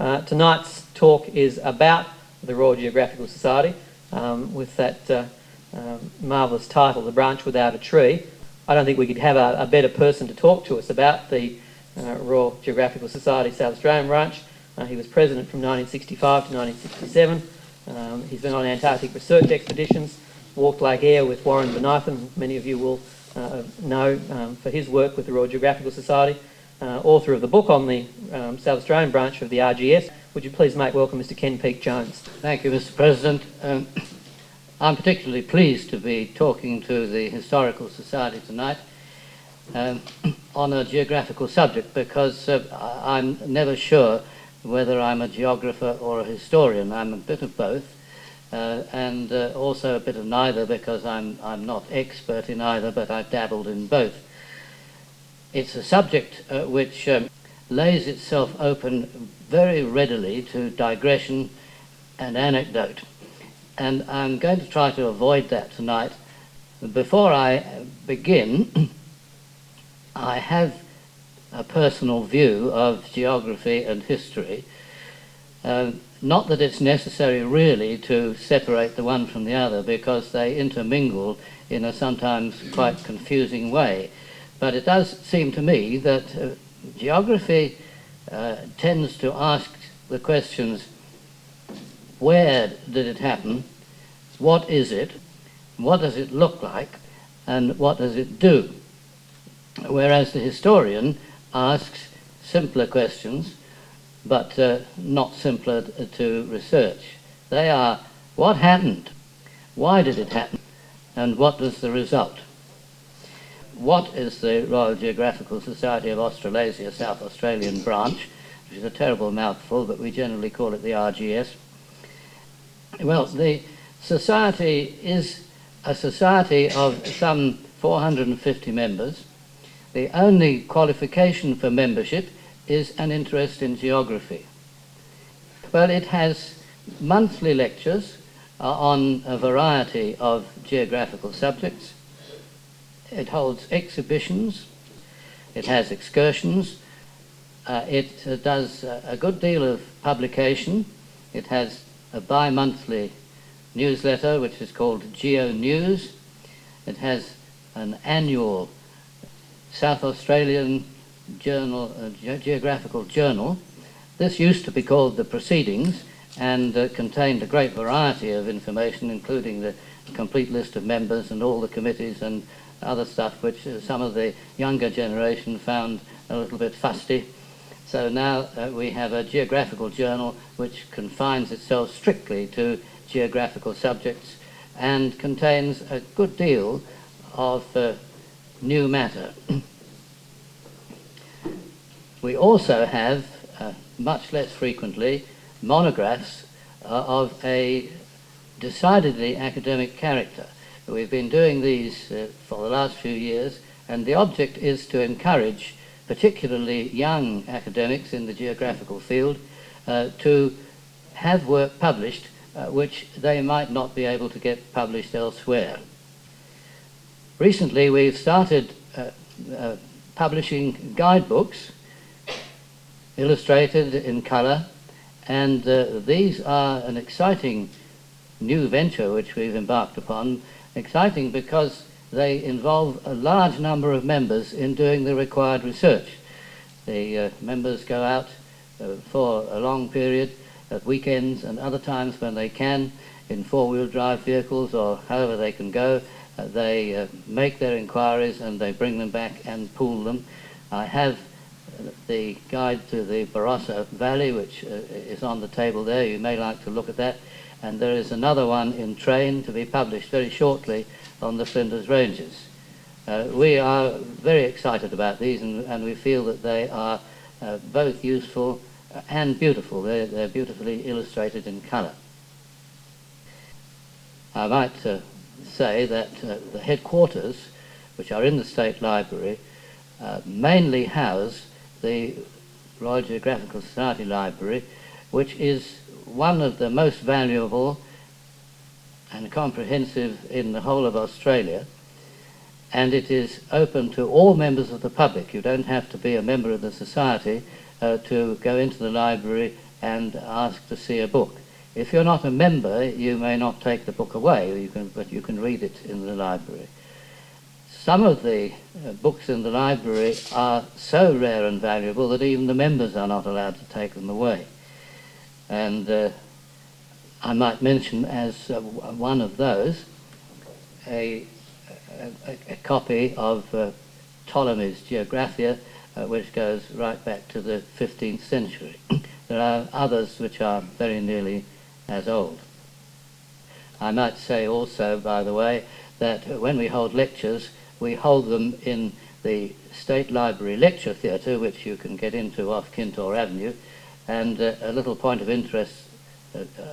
Tonight's talk is about the Royal Geographical Society, with that marvellous title, The Branch Without a Tree. I don't think we could have a better person to talk to us about the Royal Geographical Society South Australian branch. He was president from 1965 to 1967. He's been on Antarctic research expeditions, walked Lake Eyre with Warren Benithan, many of you will know for his work with the Royal Geographical Society, author of the book on the South Australian branch of the RGS. Would you please make welcome Mr. Ken Peake-Jones? Thank you, Mr. President. I'm particularly pleased to be talking to the Historical Society tonight on a geographical subject, because I'm never sure whether I'm a geographer or a historian. I'm a bit of both, and also a bit of neither, because I'm not expert in either, but I've dabbled in both. It's a subject which lays itself open very readily to digression and anecdote, and I'm going to try to avoid that tonight. Before I begin, I have a personal view of geography and history. Not that it's necessary really to separate the one from the other, because they intermingle in a sometimes quite confusing way. But it does seem to me that geography tends to ask the questions: where did it happen? What is it? What does it look like? And what does it do? Whereas the historian asks simpler questions, but not simpler to research. They are: what happened? Why did it happen? And what was the result? What is the Royal Geographical Society of Australasia South Australian branch, which is a terrible mouthful, but we generally call it the RGS? Well, the society is a society of some 450 members. The only qualification for membership is an interest in geography. Well, it has monthly lectures on a variety of geographical subjects. It holds exhibitions, it has excursions, it does a good deal of publication. It has a bi-monthly newsletter which is called Geo News. It has an annual South Australian journal, geographical journal. This used to be called the Proceedings, and contained a great variety of information, including the complete list of members and all the committees and other stuff which some of the younger generation found a little bit fusty. So now we have a geographical journal which confines itself strictly to geographical subjects and contains a good deal of new matter. We also have, much less frequently, monographs of a decidedly academic character. We've been doing these for the last few years, and the object is to encourage particularly young academics in the geographical field to have work published which they might not be able to get published elsewhere. Recently we've started publishing guidebooks, illustrated in colour, and these are an exciting new venture which we've embarked upon. Exciting because they involve a large number of members in doing the required research. The members go out for a long period at weekends and other times when they can, in four-wheel drive vehicles or however they can go. They make their inquiries and they bring them back and pool them. I have the guide to the Barossa Valley, which is on the table there. You may like to look at that. And there is another one in train to be published very shortly on the Flinders Ranges. We are very excited about these, and we feel that they are both useful and beautiful. They're beautifully illustrated in colour. I might say that the headquarters, which are in the State Library, mainly house the Royal Geographical Society Library, which is one of the most valuable and comprehensive in the whole of Australia, and it is open to all members of the public. You don't have to be a member of the society to go into the library and ask to see a book. If you're not a member, you may not take the book away, but you can read it in the library. Some of the books in the library are so rare and valuable that even the members are not allowed to take them away. And I might mention as one of those a copy of Ptolemy's Geographia, which goes right back to the 15th century. There are others which are very nearly as old. I might say also, by the way, that when we hold lectures, we hold them in the State Library Lecture Theatre, which you can get into off Kintore Avenue, and a little point of interest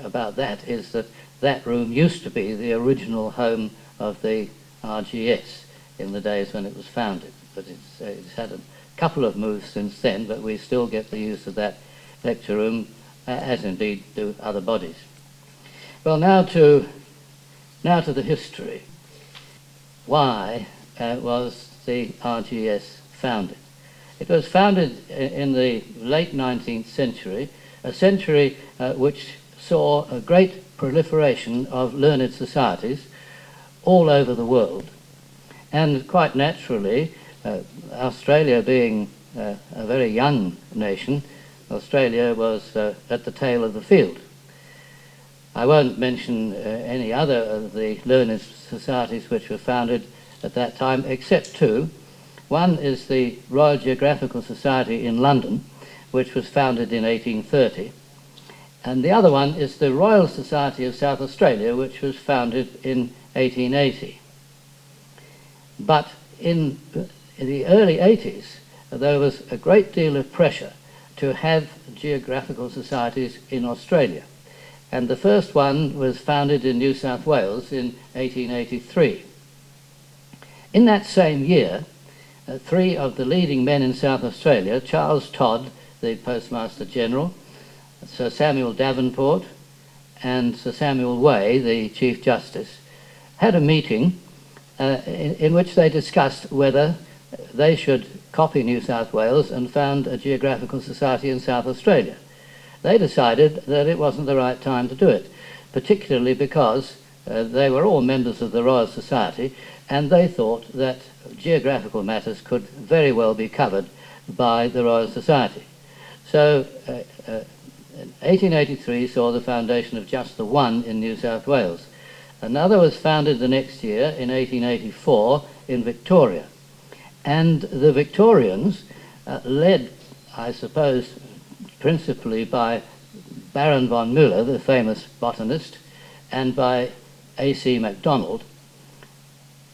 about that is that that room used to be the original home of the RGS in the days when it was founded, but it's had a couple of moves since then, but we still get the use of that lecture room, as indeed do other bodies. Well, now to the history. Why was the RGS founded? It was founded in the late 19th century, a century which saw a great proliferation of learned societies all over the world. And quite naturally, Australia being a very young nation, Australia was at the tail of the field. I won't mention any other of the learned societies which were founded at that time, except two. One is the Royal Geographical Society in London, which was founded in 1830. And the other one is the Royal Society of South Australia, which was founded in 1880. But in the early 80s, there was a great deal of pressure to have geographical societies in Australia. And the first one was founded in New South Wales in 1883. In that same year, three of the leading men in South Australia, Charles Todd, the Postmaster General, Sir Samuel Davenport, and Sir Samuel Way, the Chief Justice, had a meeting in which they discussed whether they should copy New South Wales and found a geographical society in South Australia. They decided that it wasn't the right time to do it, particularly because they were all members of the Royal Society, and they thought that geographical matters could very well be covered by the Royal Society. So 1883 saw the foundation of just the one in New South Wales. Another was founded the next year in 1884 in Victoria. And the Victorians, led, I suppose, principally by Baron von Müller, the famous botanist, and by A.C. MacDonald,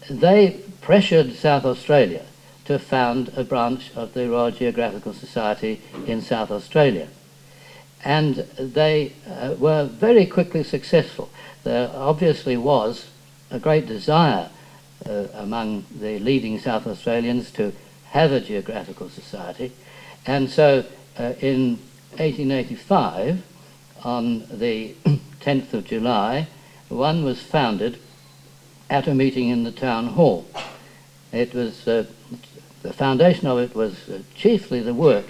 they pressured South Australia to found a branch of the Royal Geographical Society in South Australia. And they were very quickly successful. There obviously was a great desire among the leading South Australians to have a geographical society. And so in 1885, on the 10th of July, one was founded at a meeting in the town hall. It was, the foundation of it was chiefly the work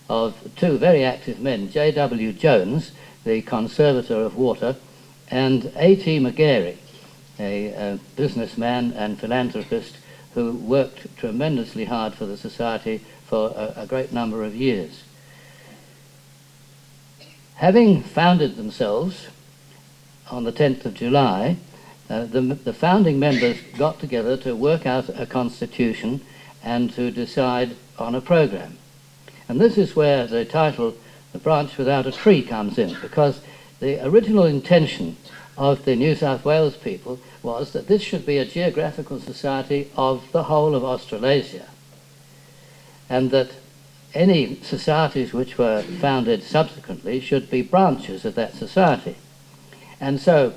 of two very active men, J.W. Jones, the conservator of water, and A.T. McGarry, a businessman and philanthropist who worked tremendously hard for the society for a great number of years. Having founded themselves on the 10th of July, the founding members got together to work out a constitution and to decide on a program. And this is where the title, The Branch Without a Tree, comes in, because the original intention of the New South Wales people was that this should be a geographical society of the whole of Australasia, and that any societies which were founded subsequently should be branches of that society. And so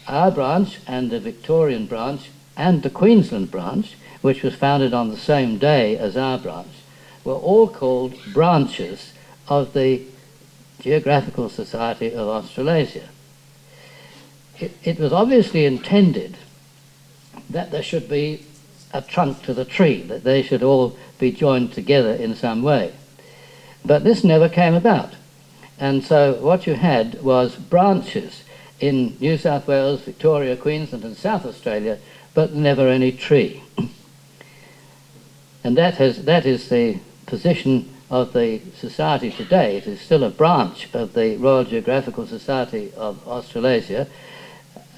our branch and the Victorian branch and the Queensland branch, which was founded on the same day as our branch, were all called branches of the Geographical Society of Australasia. It was obviously intended that there should be a trunk to the tree, that they should all be joined together in some way. But this never came about. And so what you had was branches in New South Wales, Victoria, Queensland and South Australia, but never any tree. And that is the position of the Society today. It is still a branch of the Royal Geographical Society of Australasia,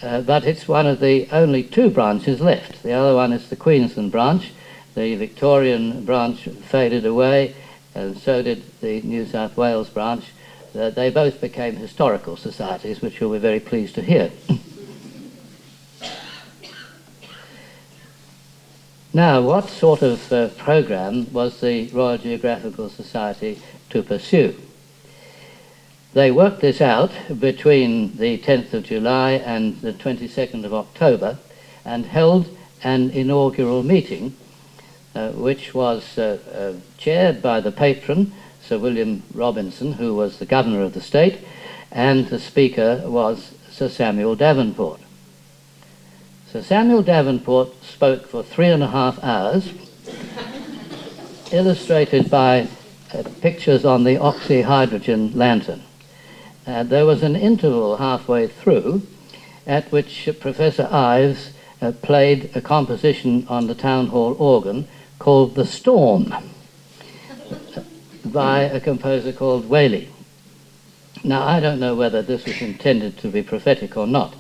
but it's one of the only two branches left. The other one is the Queensland branch. The Victorian branch faded away, and so did the New South Wales branch. They both became historical societies, which you'll be very pleased to hear. Now, what sort of program was the Royal Geographical Society to pursue? They worked this out between the 10th of July and the 22nd of October and held an inaugural meeting, which was chaired by the patron, Sir William Robinson, who was the Governor of the state, and the speaker was Sir Samuel Davenport. Sir Samuel Davenport spoke for 3.5 hours, illustrated by pictures on the oxyhydrogen lantern. There was an interval halfway through at which Professor Ives played a composition on the town hall organ called The Storm by a composer called Whaley. Now, I don't know whether this was intended to be prophetic or not,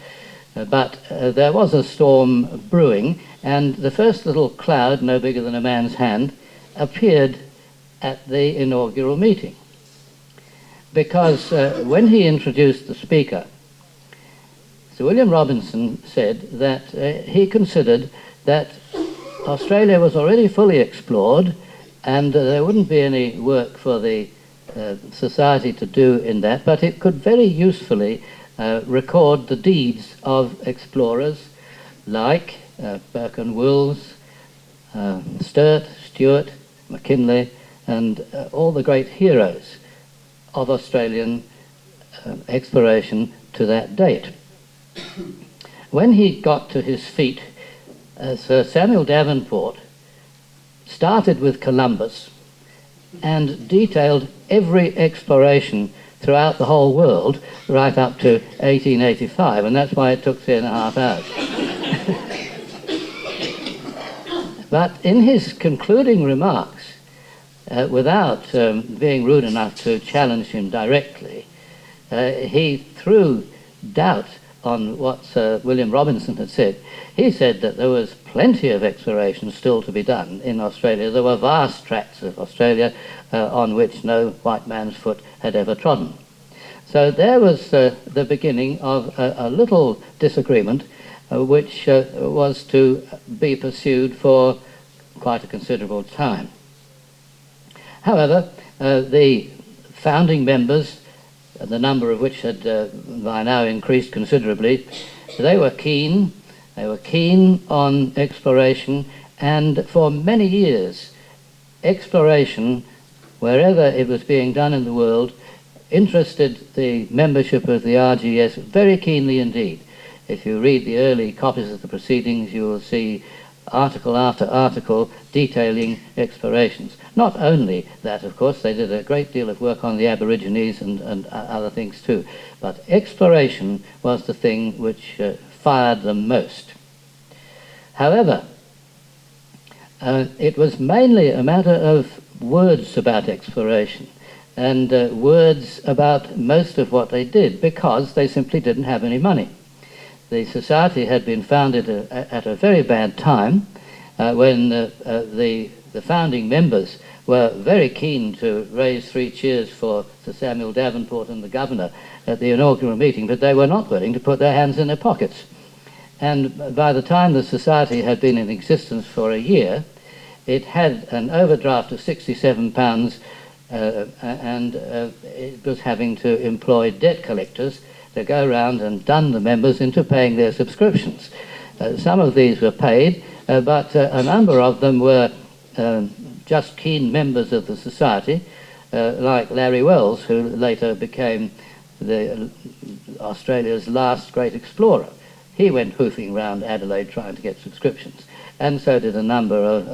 but there was a storm brewing, and the first little cloud, no bigger than a man's hand, appeared at the inaugural meeting. Because when he introduced the speaker, Sir William Robinson said that he considered that Australia was already fully explored and there wouldn't be any work for the society to do in that, but it could very usefully record the deeds of explorers like Burke and Wills, Stewart, McKinley, and all the great heroes of Australian exploration to that date. When he got to his feet, Sir Samuel Davenport started with Columbus and detailed every exploration throughout the whole world right up to 1885, and that's why it took 3.5 hours. But in his concluding remarks, without being rude enough to challenge him directly, he threw doubt on what Sir William Robinson had said. He said that there was plenty of exploration still to be done in Australia. There were vast tracts of Australia on which no white man's foot had ever trodden. So there was the beginning of a little disagreement which was to be pursued for quite a considerable time. However, the founding members, the number of which had by now increased considerably, they were keen on exploration, and for many years exploration, wherever it was being done in the world, interested the membership of the RGS very keenly indeed. If you read the early copies of the proceedings, you will see article after article detailing explorations. Not only that, of course, they did a great deal of work on the Aborigines and other things too, but exploration was the thing which fired them most. However, it was mainly a matter of words about exploration and words about most of what they did, because they simply didn't have any money. The society had been founded at a very bad time when the founding members were very keen to raise 3 cheers for Sir Samuel Davenport and the Governor at the inaugural meeting, but they were not willing to put their hands in their pockets. And by the time the society had been in existence for a year, it had an overdraft of £67 and it was having to employ debt collectors to go round and dun the members into paying their subscriptions. Some of these were paid, but a number of them were just keen members of the society, like Larry Wells, who later became Australia's last great explorer. He went hoofing round Adelaide trying to get subscriptions, and so did a number of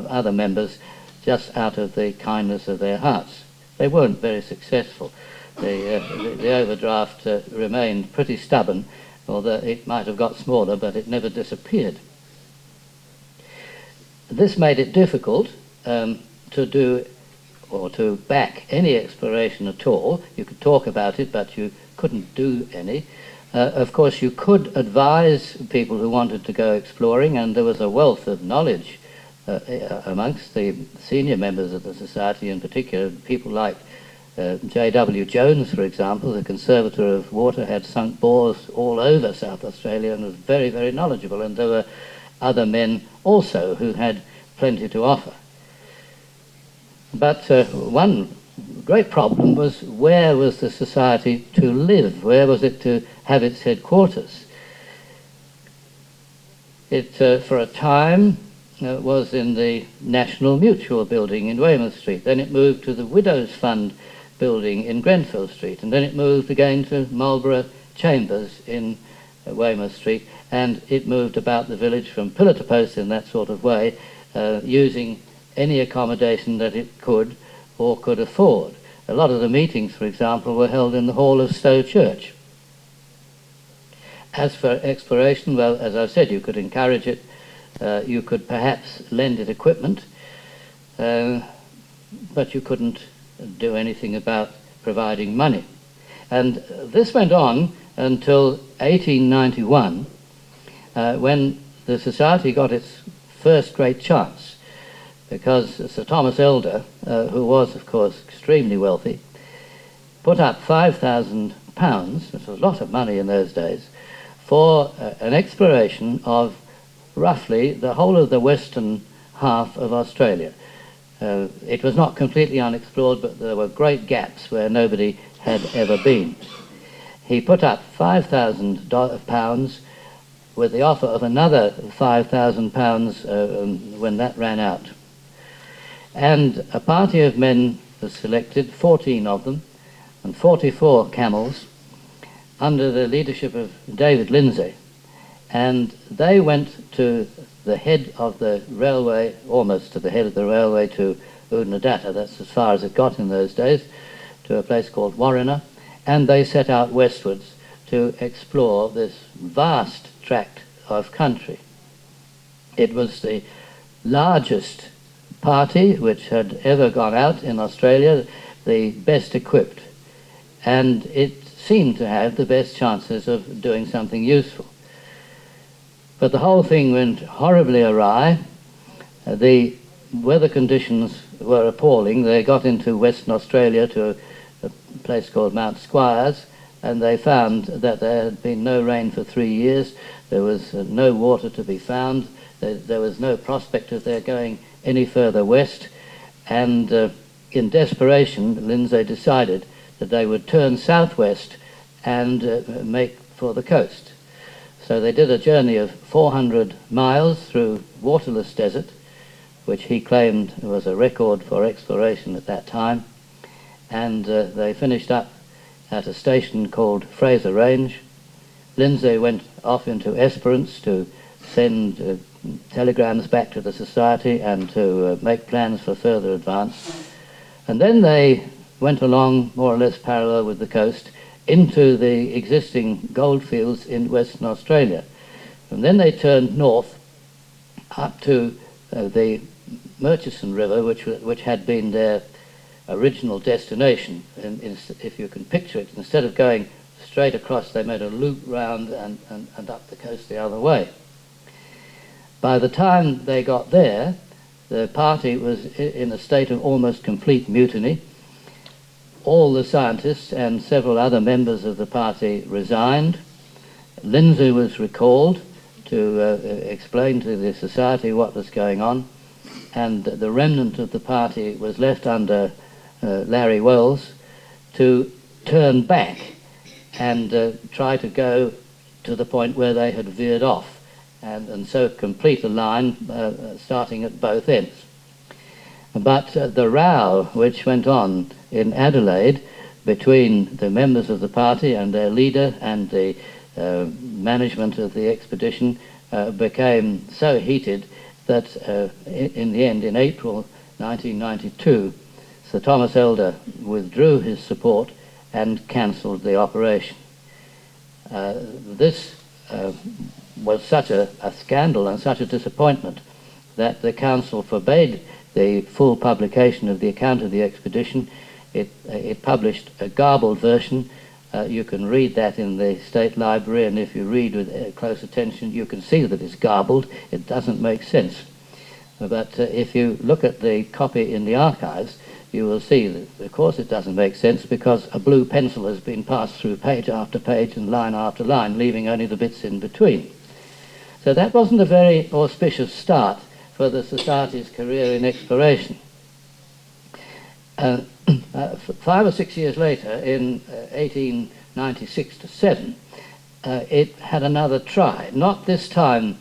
other members, just out of the kindness of their hearts. They weren't very successful. the overdraft remained pretty stubborn, although it might have got smaller, but it never disappeared. This made it difficult to do or to back any exploration at all. You could talk about it, but you couldn't do any. Of course, you could advise people who wanted to go exploring, and there was a wealth of knowledge amongst the senior members of the Society, in particular. People like J.W. Jones, for example, the Conservator of Water, had sunk bores all over South Australia and was very, very knowledgeable, and there were other men also who had plenty to offer. But one great problem was, where was the Society to live? Where was it to have its headquarters? It, for a time, was in the National Mutual building in Weymouth Street. Then it moved to the Widows' Fund building in Grenfell Street, and then it moved again to Marlborough Chambers in Weymouth Street, and it moved about the village from pillar to post in that sort of way, using any accommodation that it could or could afford. A lot of the meetings, for example, were held in the hall of Stowe Church. As for exploration, well, as I've said, you could encourage it. You could perhaps lend it equipment, but you couldn't do anything about providing money. And this went on until 1891, when the Society got its first great chance, because Sir Thomas Elder, who was, of course, extremely wealthy, put up £5,000, which was a lot of money in those days, for an exploration of roughly the whole of the western half of Australia. It was not completely unexplored, but there were great gaps where nobody had ever been. He put up £5,000 with the offer of another £5,000 when that ran out. And a party of men was selected, 14 of them, and 44 camels, under the leadership of David Lindsay. And they went to the head of the railway, almost to the head of the railway to Oodnadatta, that's as far as it got in those days, to a place called Warriner, and they set out westwards to explore this vast tract of country. It was the largest party which had ever gone out in Australia, the best equipped, and it seemed to have the best chances of doing something useful. But the whole thing went horribly awry. The weather conditions were appalling. They got into Western Australia to a place called Mount Squires, and they found that there had been no rain for 3 years. There was no water to be found. There was no prospect of their going any further west. And in desperation, Lindsay decided that they would turn southwest and make for the coast. So they did a journey of 400 miles through waterless desert, which he claimed was a record for exploration at that time. And they finished up at a station called Fraser Range. Lindsay went off into Esperance to send telegrams back to the Society and to make plans for further advance. And then they went along more or less parallel with the coast into the existing goldfields in Western Australia. And then they turned north up to the Murchison River, which had been their original destination. And if you can picture it, instead of going straight across, they made a loop round and up the coast the other way. By the time they got there, the party was in a state of almost complete mutiny. All the scientists and several other members of the party resigned. Lindsay was recalled to explain to the Society what was going on, and the remnant of the party was left under Larry Wells to turn back and try to go to the point where they had veered off, and so complete a line starting at both ends. But the row which went on in Adelaide between the members of the party and their leader and the management of the expedition became so heated that in the end, in April 1992, Sir Thomas Elder withdrew his support and cancelled the operation. This was such a scandal and such a disappointment that the Council forbade the full publication of the account of the expedition. It published a garbled version. You can read that in the State Library, and if you read with close attention, you can see that it's garbled. It doesn't make sense. But if you look at the copy in the archives, you will see that, of course, it doesn't make sense because a blue pencil has been passed through page after page and line after line, leaving only the bits in between. So that wasn't a very auspicious start for the Society's career in exploration. 5 or 6 years later, in 1896-7, it had another try, not this time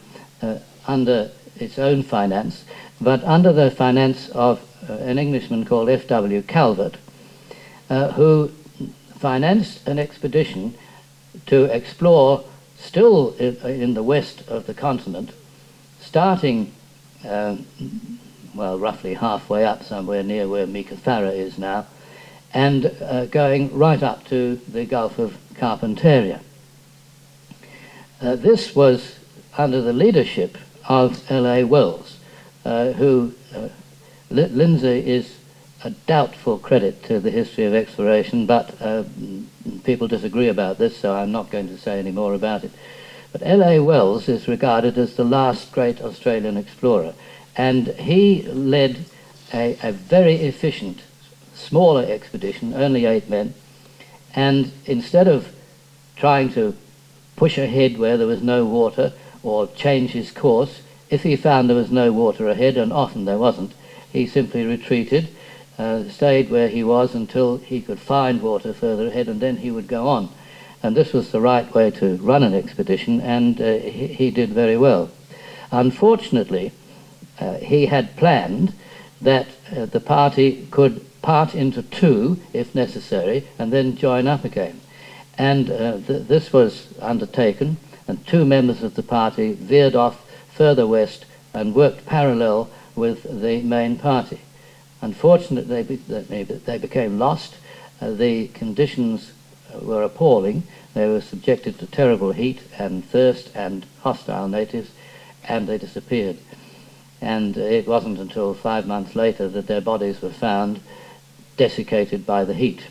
under its own finance, but under the finance of an Englishman called F.W. Calvert, who financed an expedition to explore still in the west of the continent, starting well, roughly halfway up, somewhere near where Meekatharra is now, and going right up to the Gulf of Carpentaria. This was under the leadership of L.A. Wells, who Lindsay is a doubtful credit to the history of exploration, but people disagree about this, so I'm not going to say any more about it. But L.A. Wells is regarded as the last great Australian explorer, and he led a very efficient, smaller expedition, only 8 men, and instead of trying to push ahead where there was no water or change his course, if he found there was no water ahead, and often there wasn't, he simply retreated, stayed where he was until he could find water further ahead, and then he would go on. And this was the right way to run an expedition, and he did very well. Unfortunately, he had planned that the party could part into 2, if necessary, and then join up again. And this was undertaken, and 2 members of the party veered off further west and worked parallel with the main party. Unfortunately, they became lost. The conditions were appalling. They were subjected to terrible heat and thirst and hostile natives, and they disappeared. And it wasn't until 5 months later that their bodies were found desiccated by the heat.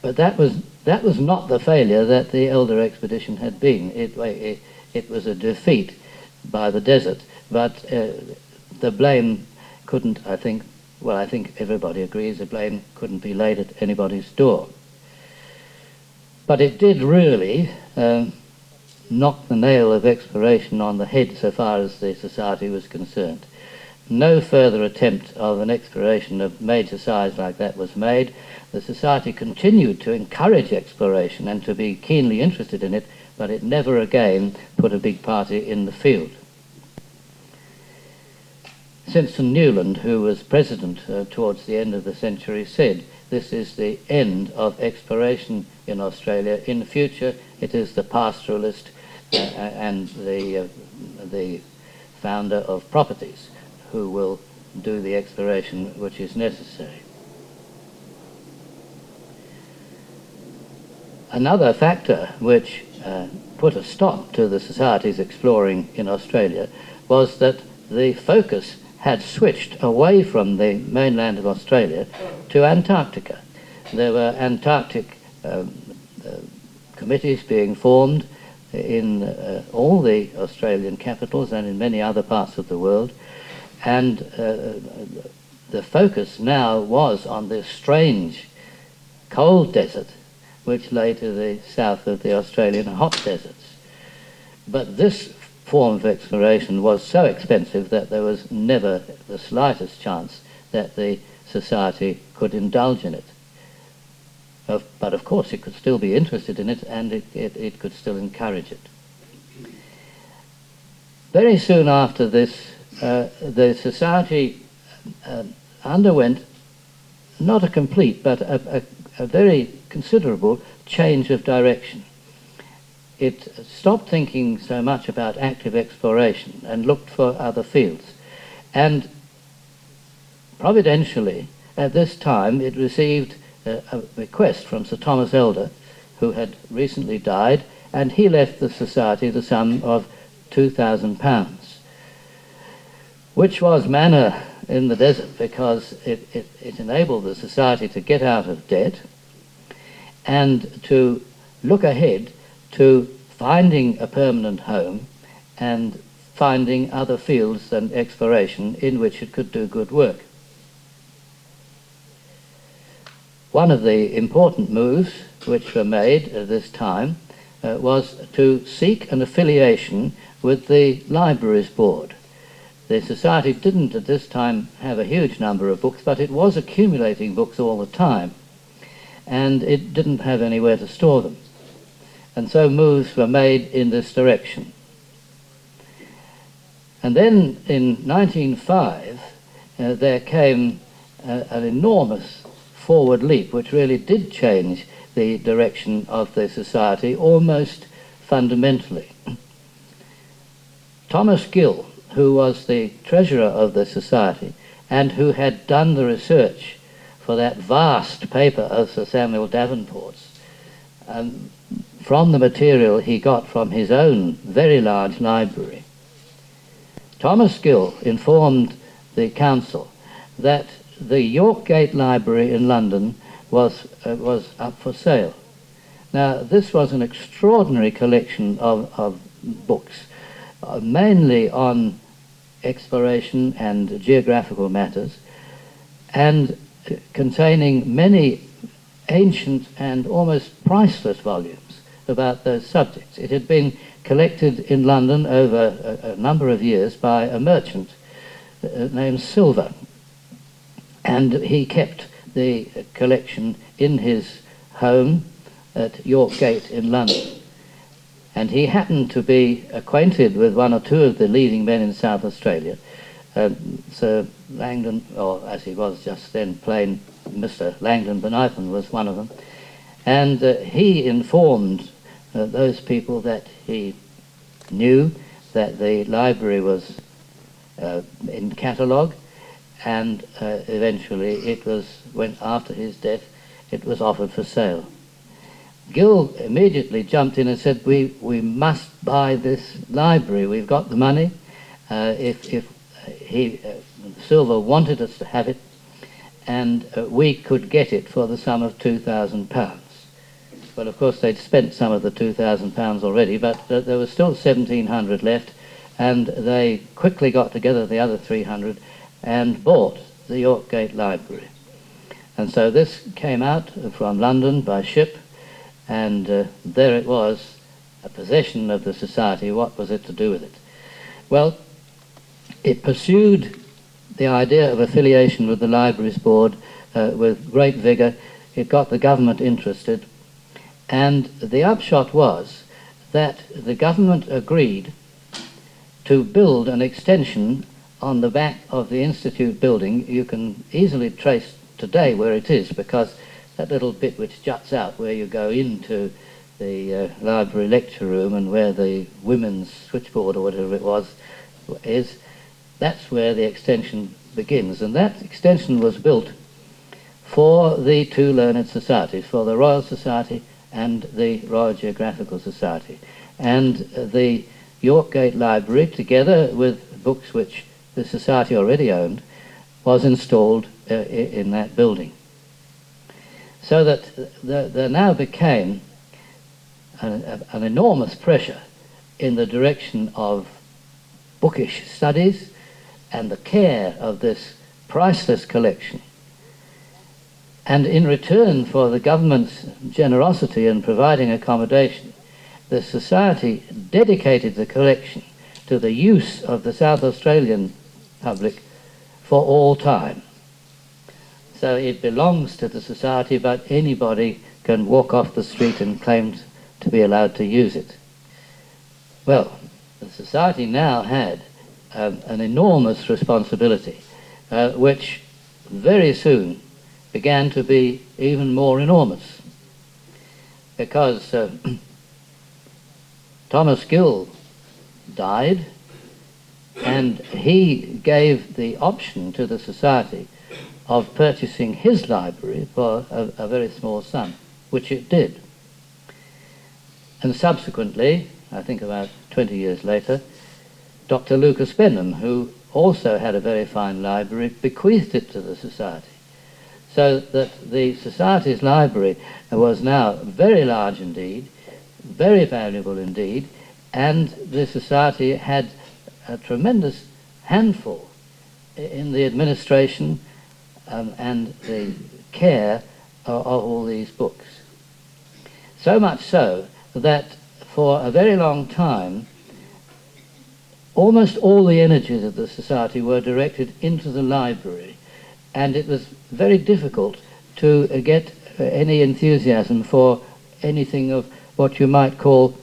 But that was not the failure that the Elder expedition had been. It was a defeat by the desert, but the blame couldn't, I think everybody agrees, the blame couldn't be laid at anybody's door. But it did really knock the nail of exploration on the head so far as the Society was concerned. No further attempt of an exploration of major size like that was made. The Society continued to encourage exploration and to be keenly interested in it, but it never again put a big party in the field. Simpson Newland, who was president towards the end of the century, said, "This is the end of exploration in Australia. In the future, it is the pastoralist and the founder of properties who will do the exploration which is necessary." Another factor which put a stop to the Society's exploring in Australia was that the focus had switched away from the mainland of Australia to Antarctica. There were Antarctic committees being formed in all the Australian capitals and in many other parts of the world, and the focus now was on this strange cold desert which lay to the south of the Australian hot deserts. But this form of exploration was so expensive that there was never the slightest chance that the Society could indulge in it. But of course it could still be interested in it, and it could still encourage it. Very soon after this, the Society underwent not a complete but a very considerable change of direction. It stopped thinking so much about active exploration and looked for other fields. And providentially, at this time, it received a bequest from Sir Thomas Elder, who had recently died, and he left the Society the sum of £2,000, which was manna in the desert because it enabled the Society to get out of debt and to look ahead to finding a permanent home and finding other fields and exploration in which it could do good work. One of the important moves which were made at this time was to seek an affiliation with the Libraries Board. The Society didn't at this time have a huge number of books, but it was accumulating books all the time, and it didn't have anywhere to store them. And so moves were made in this direction. And then in 1905 there came an enormous forward leap which really did change the direction of the Society almost fundamentally. Thomas Gill, who was the treasurer of the Society and who had done the research for that vast paper of Sir Samuel Davenport's, from the material he got from his own very large library, Thomas Gill informed the council that the Yorkgate Library in London was up for sale. Now, this was an extraordinary collection of books, mainly on exploration and geographical matters, and containing many ancient and almost priceless volumes about those subjects. It had been collected in London over a number of years by a merchant named Silver, and he kept the collection in his home at Yorkgate in London. And he happened to be acquainted with one or two of the leading men in South Australia. Sir Langdon, or as he was just then plain Mr. Langdon Bonython, was one of them. And he informed those people that he knew that the library was in catalogue, and eventually it went after his death, it was offered for sale. Gill immediately jumped in and said, we must buy this library, we've got the money. If Silver wanted us to have it, and we could get it for the sum of £2,000. Well, of course, they'd spent some of the £2,000 already, but there was still 1,700 left, and they quickly got together the other 300 and bought the Yorkgate Library. And so this came out from London by ship, and there it was, a possession of the Society. What was it to do with it? Well, it pursued the idea of affiliation with the Libraries Board with great vigour. It got the government interested, and the upshot was that the government agreed to build an extension on the back of the Institute building. You can easily trace today where it is, because that little bit which juts out where you go into the library lecture room and where the women's switchboard or whatever it was is, that's where the extension begins. And that extension was built for the two learned societies, for the Royal Society and the Royal Geographical Society. And the Yorkgate Library, together with books which the Society already owned, was installed in that building. So that there now became an enormous pressure in the direction of bookish studies and the care of this priceless collection. And in return for the government's generosity in providing accommodation, the Society dedicated the collection to the use of the South Australian public for all time. So it belongs to the Society, but anybody can walk off the street and claim to be allowed to use it. Well, the Society now had an enormous responsibility, which very soon began to be even more enormous, because Thomas Gill died, and he gave the option to the Society of purchasing his library for a very small sum, which it did. And subsequently, I think about 20 years later, Dr. Lucas Benham, who also had a very fine library, bequeathed it to the Society, so that the Society's library was now very large indeed, very valuable indeed, and the Society had a tremendous handful in the administration and the care of all these books. So much so that for a very long time, almost all the energies of the Society were directed into the library, and it was very difficult to get any enthusiasm for anything of what you might call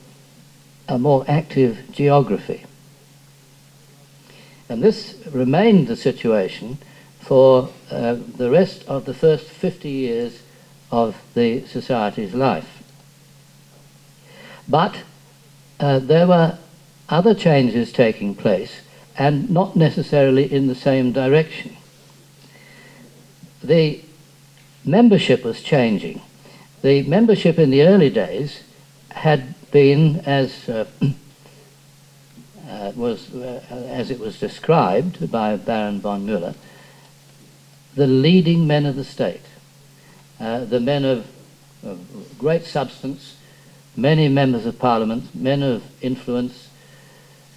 a more active geography. And this remained the situation for the rest of the first 50 years of the Society's life. But there were other changes taking place, and not necessarily in the same direction. The membership was changing. The membership in the early days had been, as it was described by Baron von Müller, the leading men of the state, the men of great substance, many members of parliament, men of influence,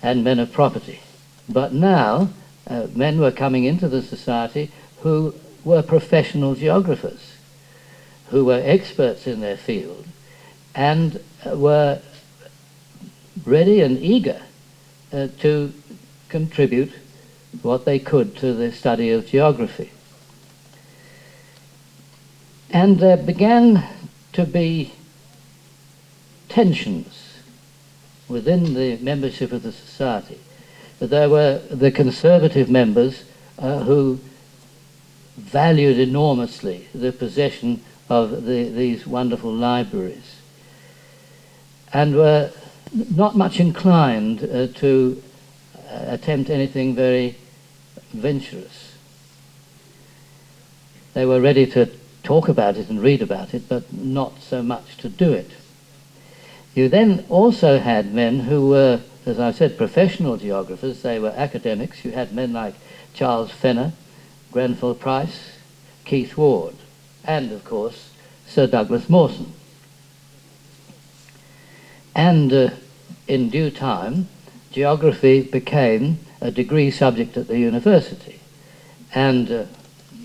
and men of property. But now men were coming into the Society who were professional geographers, who were experts in their field, and were ready and eager to contribute what they could to the study of geography. And there began to be tensions within the membership of the Society. There were the conservative members who valued enormously the possession of these wonderful libraries, and were not much inclined to attempt anything very venturous. They were ready to talk about it and read about it, but not so much to do it. You then also had men who were, as I said, professional geographers. They were academics. You had men like Charles Fenner, Grenfell Price, Keith Ward, and, of course, Sir Douglas Mawson. And in due time, geography became a degree subject at the university. And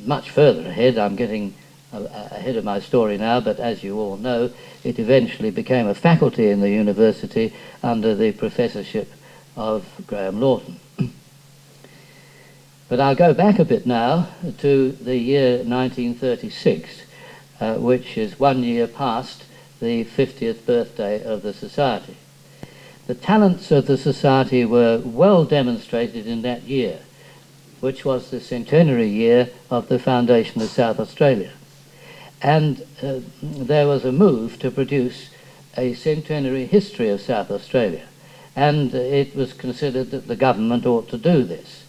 much further ahead, I'm getting ahead of my story now, but as you all know, it eventually became a faculty in the university under the professorship of Graham Lawton. But I'll go back a bit now to the year 1936, which is 1 year past the 50th birthday of the Society. The talents of the Society were well demonstrated in that year, which was the centenary year of the foundation of South Australia. And there was a move to produce a centenary history of South Australia, and it was considered that the government ought to do this.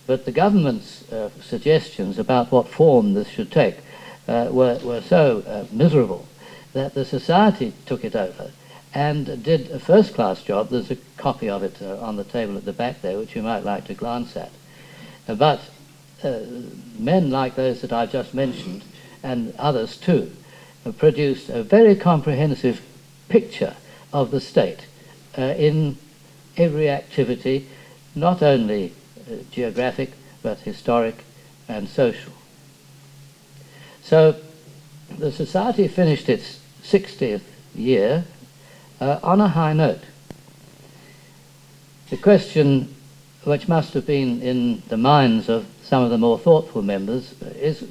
But the government's suggestions about what form this should take were so miserable that the Society took it over and did a first-class job. There's a copy of it on the table at the back there, which you might like to glance at. But men like those that I've just mentioned, and others too, produced a very comprehensive picture of the state in every activity, not only geographic, but historic and social. So the Society finished its 60th year on a high note. The question which must have been in the minds of some of the more thoughtful members is,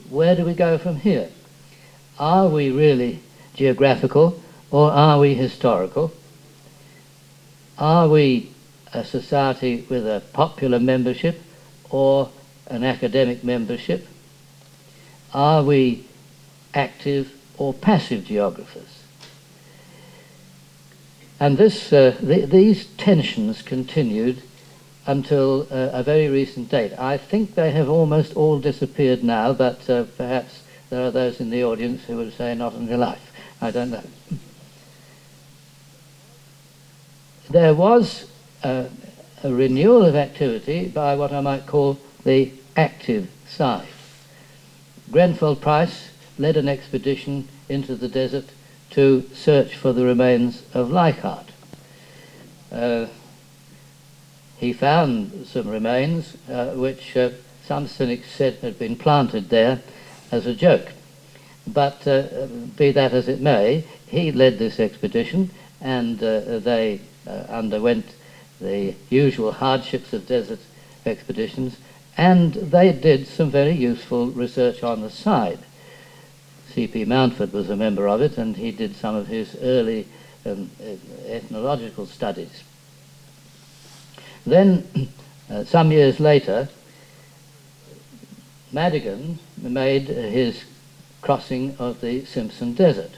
where do we go from here? Are we really geographical, or are we historical? Are we a society with a popular membership or an academic membership? Are we active or passive geographers? And this, these tensions continued until a very recent date. I think they have almost all disappeared now, but perhaps there are those in the audience who would say not in your life. I don't know. There was a renewal of activity by what I might call the active side. Grenfell Price led an expedition into the desert to search for the remains of Leichhardt. He found some remains which some cynics said had been planted there as a joke. But be that as it may, he led this expedition, and they underwent the usual hardships of desert expeditions, and they did some very useful research on the side. C.P. Mountford was a member of it, and he did some of his early ethnological studies. Then, some years later, Madigan made his crossing of the Simpson Desert,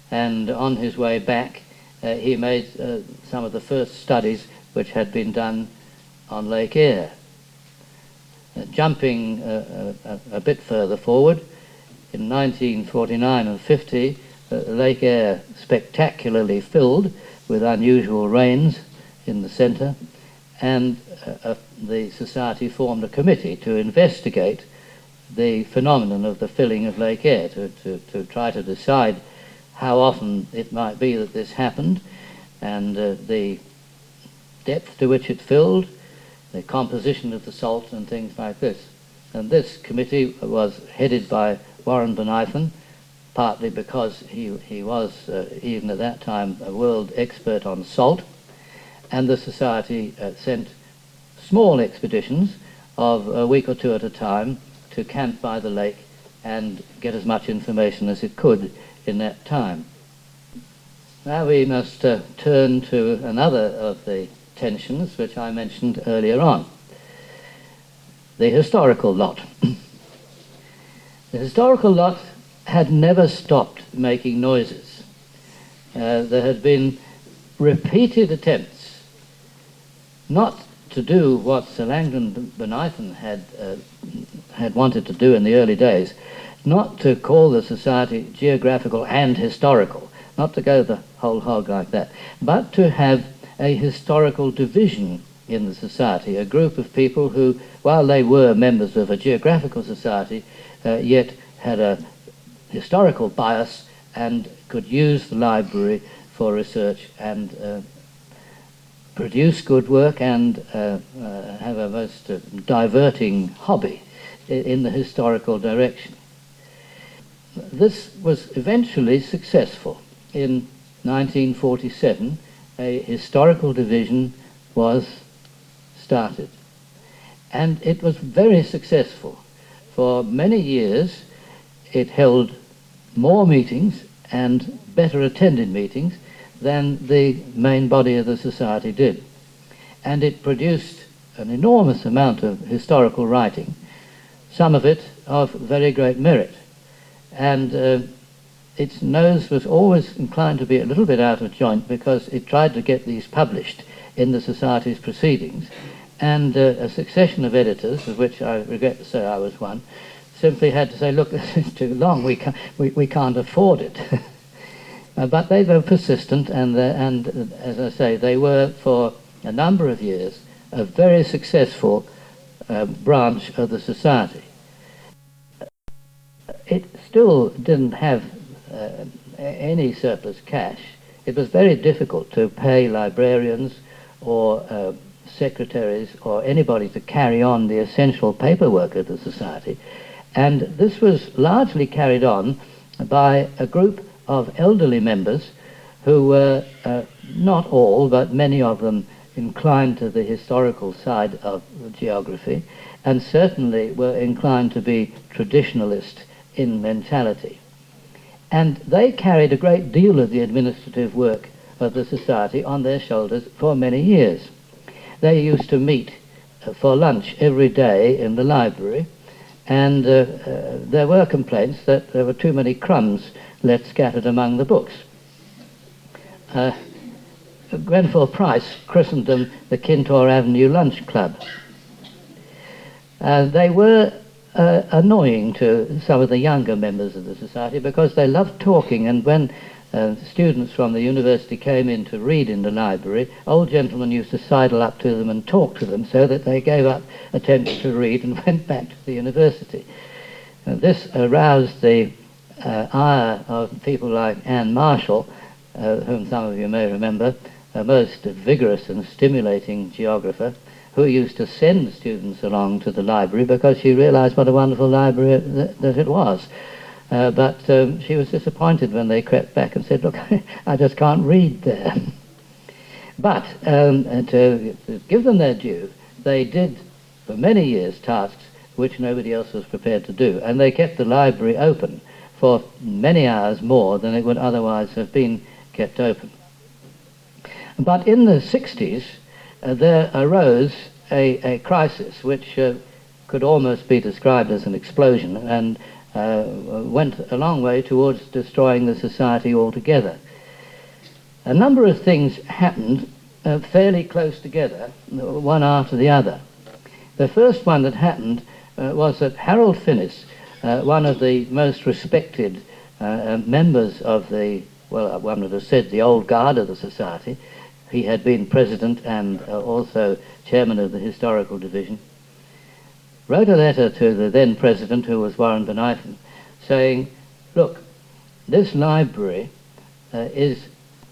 and on his way back he made some of the first studies which had been done on Lake Eyre. Jumping a bit further forward, in 1949 and 50, Lake Eyre spectacularly filled with unusual rains in the centre, and the Society formed a committee to investigate the phenomenon of the filling of Lake Eyre, to try to decide how often it might be that this happened, and the depth to which it filled, the composition of the salt and things like this. And this committee was headed by Warren Bonython, partly because he was, even at that time, a world expert on salt, and the Society sent small expeditions of a week or two at a time to camp by the lake and get as much information as it could in that time. Now we must turn to another of the tensions which I mentioned earlier on, the historical lot. The historical lot had never stopped making noises. There had been repeated attempts not to do what Sir Langdon Bonython had wanted to do in the early days, not to call the Society geographical and historical, not to go the whole hog like that, but to have a historical division in the Society, a group of people who, while they were members of a geographical society, yet had a historical bias and could use the library for research and produce good work and have a most diverting hobby in the historical direction. This was eventually successful. In 1947, a historical division was started, and it was very successful. For many years it held more meetings and better attended meetings than the main body of the Society did, and it produced an enormous amount of historical writing, some of it of very great merit, and its nose was always inclined to be a little bit out of joint because it tried to get these published in the Society's proceedings, and a succession of editors, of which I regret to say I was one, simply had to say, look, this is too long, we can't afford it. But they were persistent, and as I say, they were for a number of years a very successful branch of the Society. It still didn't have any surplus cash. It was very difficult to pay librarians or secretaries or anybody to carry on the essential paperwork of the Society, and this was largely carried on by a group of elderly members who were not all, but many of them, inclined to the historical side of geography, and certainly were inclined to be traditionalist in mentality. And they carried a great deal of the administrative work of the Society on their shoulders for many years. They used to meet for lunch every day in the library, and there were complaints that there were too many crumbs left scattered among the books. Grenfell Price christened them the Kintore Avenue Lunch Club. They were annoying to some of the younger members of the society because they loved talking, and when students from the university came in to read in the library, old gentlemen used to sidle up to them and talk to them so that they gave up attempting to read and went back to the university. This aroused the ire of people like Anne Marshall, whom some of you may remember, a most vigorous and stimulating geographer, who used to send students along to the library because she realized what a wonderful library that it was. But she was disappointed when they crept back and said, look, I just can't read there. But to give them their due, they did for many years tasks which nobody else was prepared to do, and they kept the library open for many hours more than it would otherwise have been kept open. But in the 60s, there arose a crisis which could almost be described as an explosion, and went a long way towards destroying the society altogether. A number of things happened fairly close together, one after the other. The first one that happened was that Harold Finnis, one of the most respected members of the, well, one would have said the old guard of the society, he had been president and also chairman of the historical division, wrote a letter to the then president, who was Warren Benifin, saying, look, this library is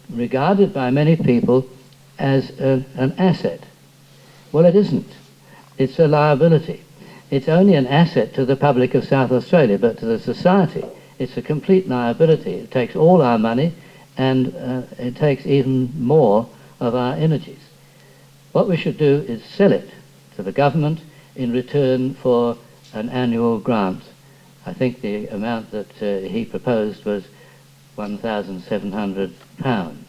regarded by many people as an asset. Well, it isn't. It's a liability. It's only an asset to the public of South Australia, but to the society, it's a complete liability. It takes all our money, and it takes even more of our energies. What we should do is sell it to the government in return for an annual grant. I think the amount that he proposed was £1,700. And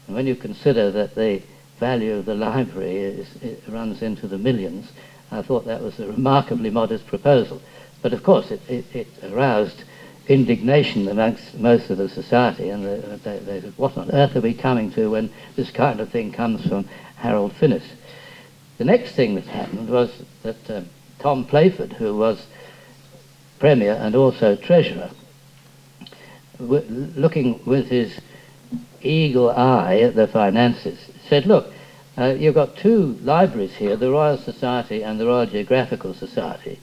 when you consider that the value of the library it runs into the millions, I thought that was a remarkably modest proposal. But of course it aroused indignation amongst most of the society, and they said, what on earth are we coming to when this kind of thing comes from Harold Finnis? The next thing that happened was that Tom Playford, who was Premier and also Treasurer, looking with his eagle eye at the finances, said, look, you've got two libraries here, the Royal Society and the Royal Geographical Society.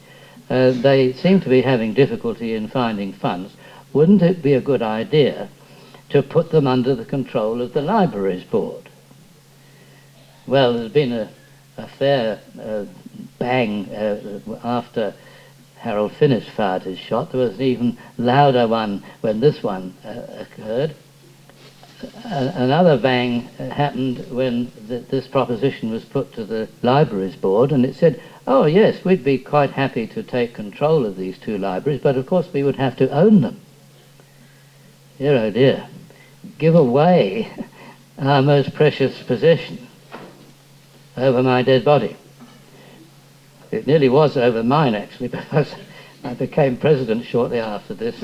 They seem to be having difficulty in finding funds. Wouldn't it be a good idea to put them under the control of the Libraries Board? Well, there's been a fair bang after Harold Finnis fired his shot. There was an even louder one when this one occurred. Another bang happened when this proposition was put to the Libraries Board, and it said, oh yes, we'd be quite happy to take control of these two libraries, but of course we would have to own them. Dear oh dear, give away our most precious possession over my dead body. It nearly was over mine, actually, because I became president shortly after this.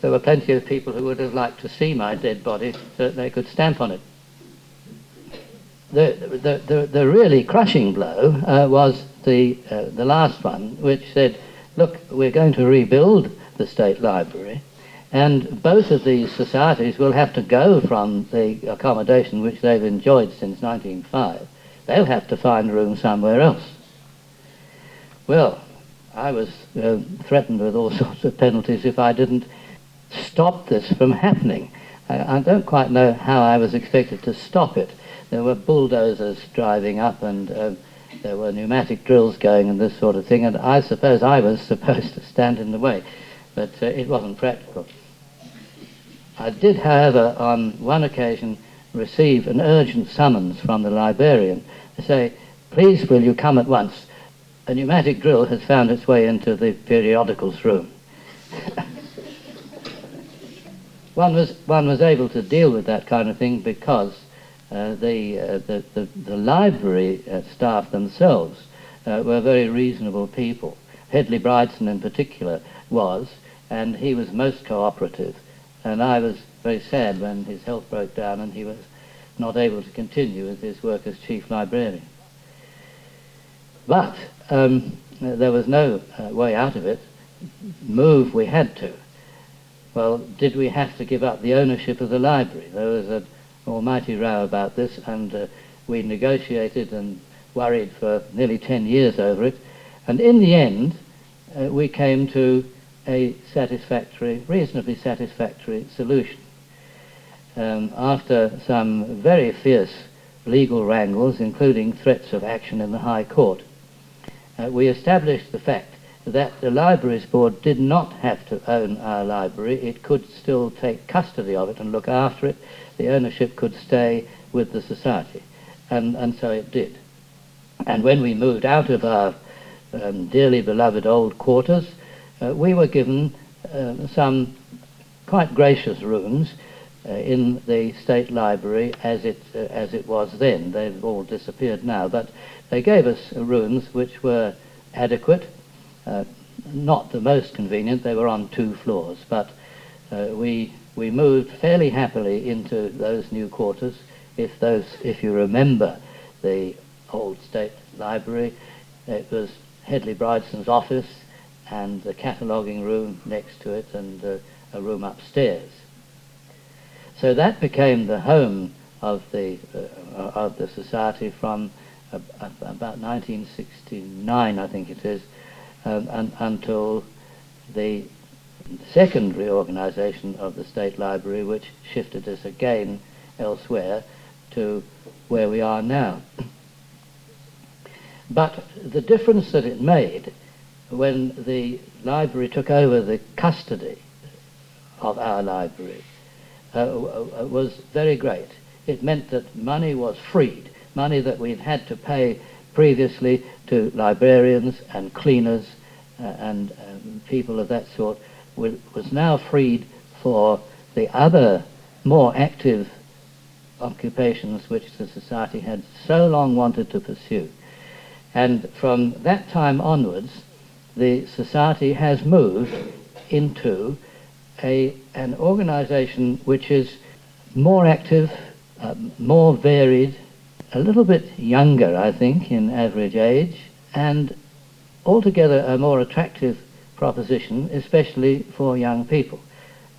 There were plenty of people who would have liked to see my dead body so that they could stamp on it. The really crushing blow was the last one, which said, look, we're going to rebuild the State Library, and both of these societies will have to go from the accommodation which they've enjoyed since 1905. They'll have to find room somewhere else. Well, I was threatened with all sorts of penalties if I didn't stop this from happening. I don't quite know how I was expected to stop it. There were bulldozers driving up, and there were pneumatic drills going and this sort of thing, and I suppose I was supposed to stand in the way, but it wasn't practical. I did, however, on one occasion receive an urgent summons from the librarian to say, please will you come at once? A pneumatic drill has found its way into the periodicals room. One was able to deal with that kind of thing because the library staff themselves were very reasonable people. Hedley Bridson in particular was, and he was most cooperative. And I was very sad when his health broke down and he was not able to continue with his work as chief librarian. But there was no way out of it. Move we had to. Well, did we have to give up the ownership of the library? There was an almighty row about this, and we negotiated and worried for nearly 10 years over it. And in the end, we came to a satisfactory, reasonably satisfactory solution. After some very fierce legal wrangles, including threats of action in the High Court, we established the fact that the Libraries Board did not have to own our library. It could still take custody of it and look after it. The ownership could stay with the Society, and so it did. And when we moved out of our dearly beloved old quarters, we were given some quite gracious rooms in the State Library as it was then. They've all disappeared now, but they gave us rooms which were adequate, not the most convenient. They were on 2 floors, but we moved fairly happily into those new quarters. If you remember the old State Library, it was Hedley Brideson's office and the cataloguing room next to it and a room upstairs. So that became the home of the Society from about 1969, I think it is, until the second reorganisation of the State Library, which shifted us again elsewhere to where we are now. But the difference that it made when the library took over the custody of our library was very great. It meant that money was freed, money that we'd had to pay previously to librarians and cleaners and people of that sort, was now freed for the other more active occupations which the Society had so long wanted to pursue. And from that time onwards, the Society has moved into an organisation which is more active, more varied, a little bit younger, I think, in average age, and altogether a more attractive proposition, especially for young people.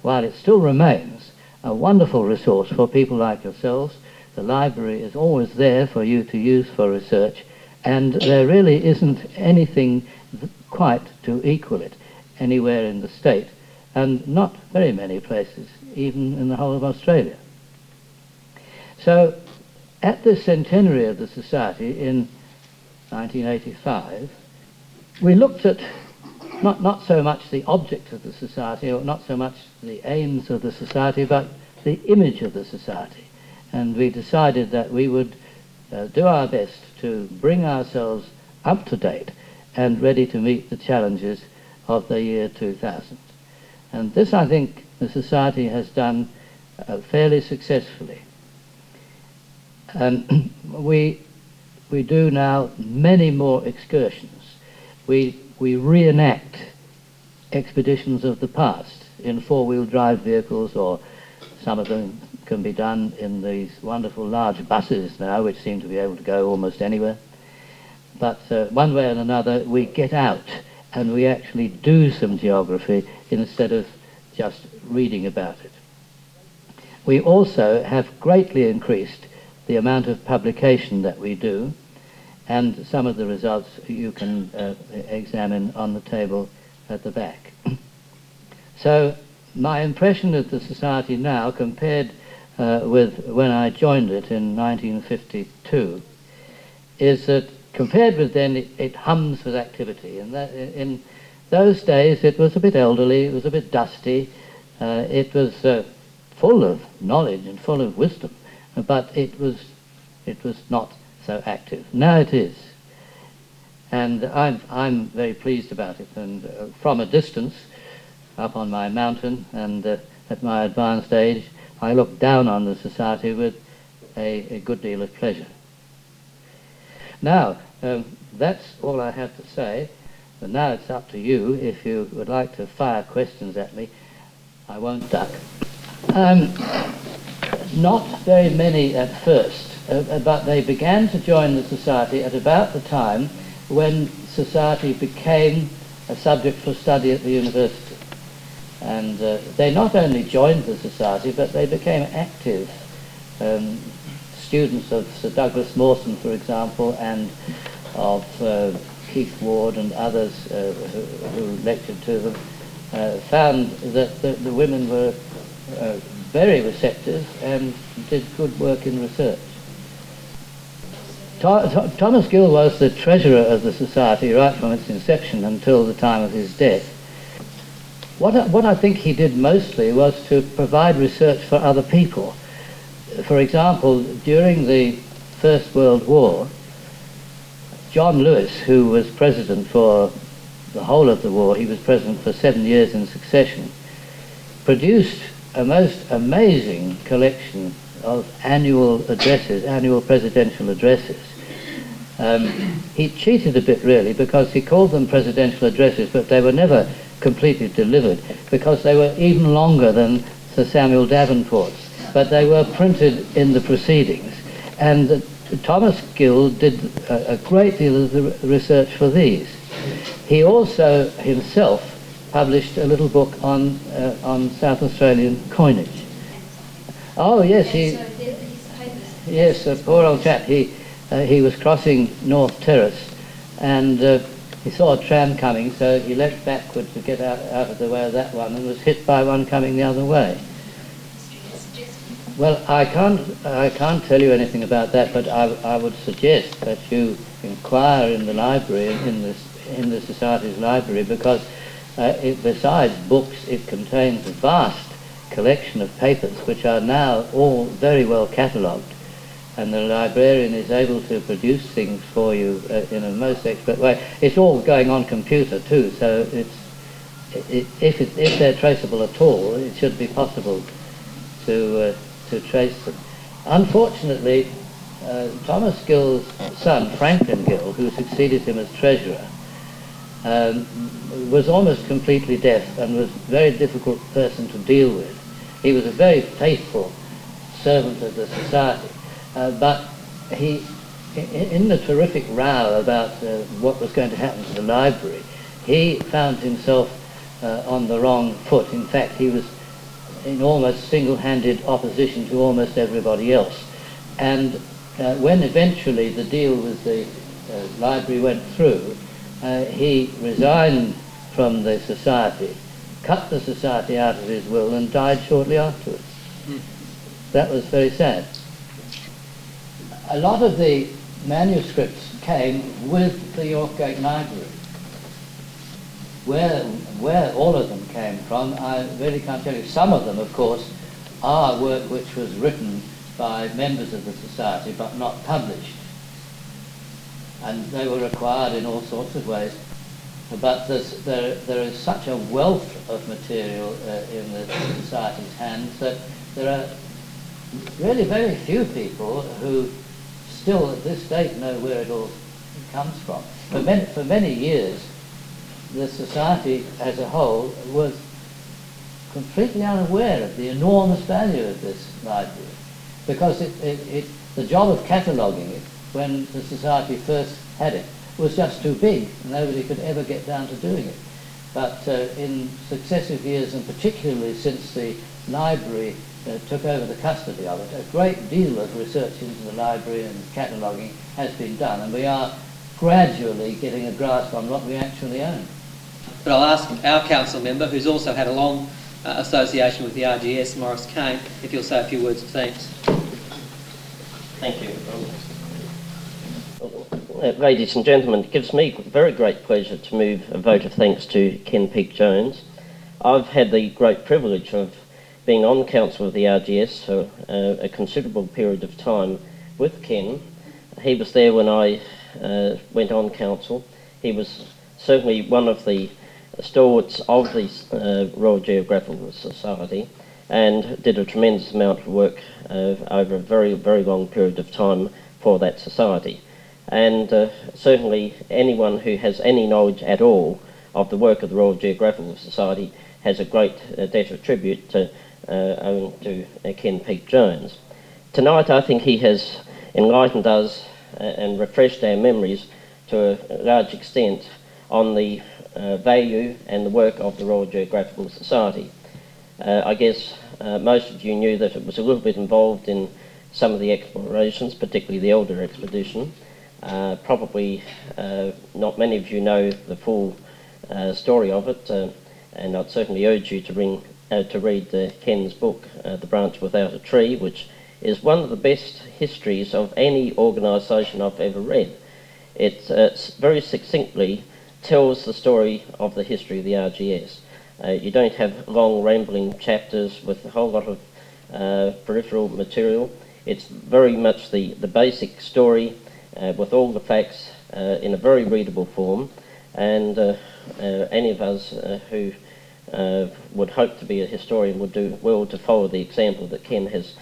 While it still remains a wonderful resource for people like yourselves, the library is always there for you to use for research, and there really isn't anything quite to equal it anywhere in the state, and not very many places, even in the whole of Australia. So, at the centenary of the Society in 1985, we looked at not so much the object of the Society, or not so much the aims of the Society, but the image of the Society. And we decided that we would do our best to bring ourselves up to date and ready to meet the challenges of the year 2000. And this, I think, the Society has done fairly successfully. We do now many more excursions. We reenact expeditions of the past in 4-wheel drive vehicles, or some of them can be done in these wonderful large buses now, which seem to be able to go almost anywhere. But one way or another, we get out and we actually do some geography instead of just reading about it. We also have greatly increased the amount of publication that we do, and some of the results you can examine on the table at the back. So my impression of the Society now, compared with when I joined it in 1952, is that compared with then, it hums with activity. And that, in those days, it was a bit elderly, it was a bit dusty, it was full of knowledge and full of wisdom, but it was not so active. Now it is, and I'm very pleased about it. And from a distance, up on my mountain, and at my advanced age, I look down on the Society with a good deal of pleasure. Now, that's all I have to say, but now it's up to you. If you would like to fire questions at me, I won't duck. not very many at first, but they began to join the society at about the time when society became a subject for study at the university. And they not only joined the society, but they became active students of Sir Douglas Mawson, for example, and of Keith Ward and others who lectured to them, found that the women were very receptive and did good work in research. Thomas Gill was the treasurer of the society right from its inception until the time of his death. What I think he did mostly was to provide research for other people. For example, during the First World War, John Lewis, who was president for the whole of the war, he was president for 7 years in succession, produced a most amazing collection of annual addresses, annual presidential addresses. He cheated a bit really, because he called them presidential addresses, but they were never completely delivered because they were even longer than Sir Samuel Davenport's, but they were printed in the proceedings. And Thomas Gill did a great deal of the research for these. He also himself published a little book on South Australian coinage. Oh yes, yes, a poor old chap. He was crossing North Terrace, and he saw a tram coming, so he leapt backward to get out of the way of that one, and was hit by one coming the other way. Well, I can't tell you anything about that, but I would suggest that you inquire in the library, in the Society's library, because besides books, it contains a vast collection of papers which are now all very well catalogued, and the librarian is able to produce things for you in a most expert way. It's all going on computer too, so if they're traceable at all, it should be possible to trace them. Unfortunately, Thomas Gill's son, Franklin Gill, who succeeded him as treasurer, was almost completely deaf and was a very difficult person to deal with. He was a very faithful servant of the society, but he, in the terrific row about what was going to happen to the library, he found himself on the wrong foot. In fact, he was in almost single-handed opposition to almost everybody else. And when eventually the deal with the library went through, he resigned from the society, cut the society out of his will, and died shortly afterwards. That was very sad. A lot of the manuscripts came with the Yorkgate Library. Where all of them came from, I really can't tell you. Some of them, of course, are work which was written by members of the society but not published. And they were acquired in all sorts of ways. But there is such a wealth of material in the society's hands that there are really very few people who still at this date know where it all comes from. For many years, the society as a whole was completely unaware of the enormous value of this library, because the job of cataloguing it when the society first had it was just too big. Nobody could ever get down to doing it. But in successive years, and particularly since the library took over the custody of it, a great deal of research into the library and cataloguing has been done, and we are gradually getting a grasp on what we actually own. But I'll ask our council member, who's also had a long association with the RGS, Maurice Kane, if he'll say a few words of thanks. Thank you. Ladies and gentlemen, it gives me very great pleasure to move a vote of thanks to Ken Peake-Jones. I've had the great privilege of being on council of the RGS for a considerable period of time with Ken. He was there when I went on council. He was certainly one of the stalwarts of the Royal Geographical Society and did a tremendous amount of work over a very, very long period of time for that society. And certainly anyone who has any knowledge at all of the work of the Royal Geographical Society has a great debt of tribute to owing to Ken Peake-Jones. Tonight I think he has enlightened us and refreshed our memories to a large extent on the value and the work of the Royal Geographical Society. I guess most of you knew that it was a little bit involved in some of the explorations, particularly the Elder expedition. Probably not many of you know the full story of it, and I'd certainly urge you to read Ken's book, The Branch Without a Tree, which is one of the best histories of any organisation I've ever read. It very succinctly tells the story of the history of the RGS. You don't have long rambling chapters with a whole lot of peripheral material. It's very much the basic story with all the facts in a very readable form, and any of us who would hope to be a historian would do well to follow the example that Ken has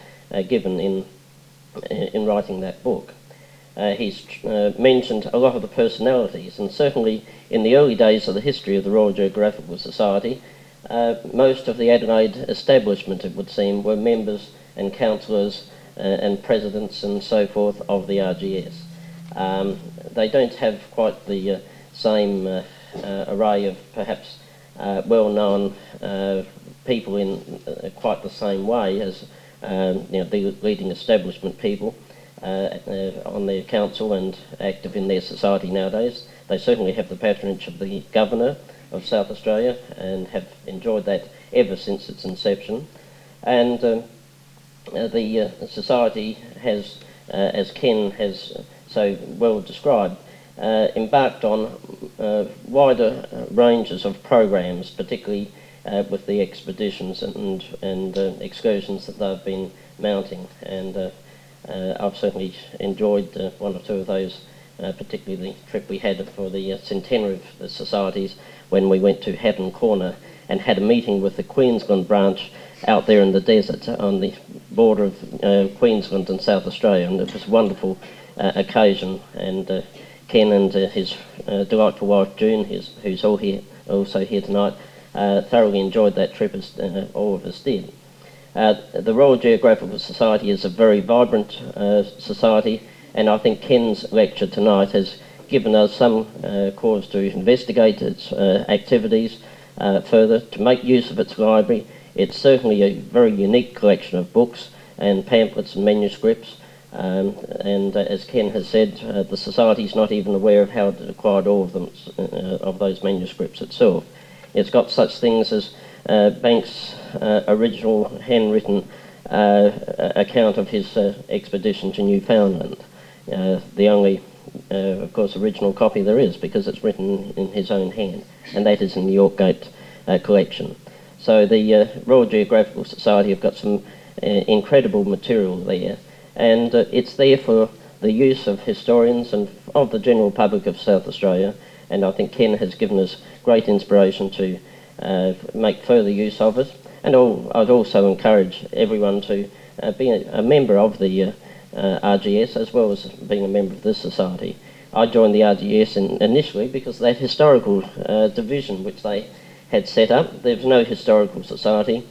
given in writing that book. He's mentioned a lot of the personalities, and certainly in the early days of the history of the Royal Geographical Society, most of the Adelaide establishment, it would seem, were members and councillors and presidents and so forth of the RGS. They don't have quite the same array of perhaps well-known people in quite the same way as the leading establishment people on their council and active in their society nowadays. They certainly have the patronage of the Governor of South Australia and have enjoyed that ever since its inception. And the Society has, as Ken has so well described, embarked on wider ranges of programs, particularly with the expeditions and excursions that they've been mounting. And I've certainly enjoyed one or two of those, particularly the trip we had for the centenary of the societies when we went to Haddon Corner and had a meeting with the Queensland branch out there in the desert on the border of Queensland and South Australia, and it was a wonderful occasion. And Ken and his delightful wife June, who's also here tonight, thoroughly enjoyed that trip, as all of us did. The Royal Geographical Society is a very vibrant society, and I think Ken's lecture tonight has given us some cause to investigate its activities further, to make use of its library. It's certainly a very unique collection of books and pamphlets and manuscripts, and as Ken has said, the Society's not even aware of how it acquired all of them, of those manuscripts itself. It's got such things as Banks' original handwritten account of his expedition to Newfoundland, the only, of course, original copy there is, because it's written in his own hand, and that is in the Yorkgate collection. So the Royal Geographical Society have got some incredible material there, and it's there for the use of historians and of the general public of South Australia, and I think Ken has given us great inspiration to make further use of it. And I'd also encourage everyone to be a member of the RGS, as well as being a member of this society. I joined the RGS initially because of that historical division which they had set up. There was no historical society,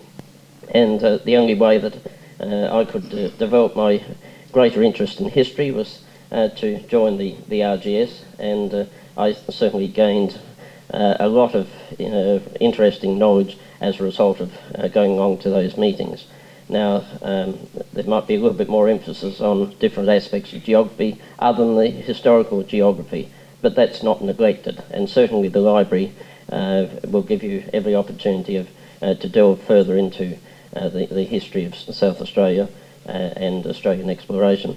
and the only way that I could develop my greater interest in history was to join the RGS, and I certainly gained a lot of interesting knowledge as a result of going along to those meetings. Now, there might be a little bit more emphasis on different aspects of geography other than the historical geography, but that's not neglected, and certainly the library will give you every opportunity to delve further into the history of South Australia and Australian exploration.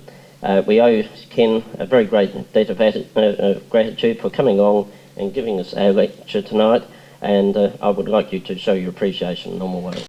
We owe Ken a very great debt of gratitude for coming along and giving us our lecture tonight, and I would like you to show your appreciation in normal way.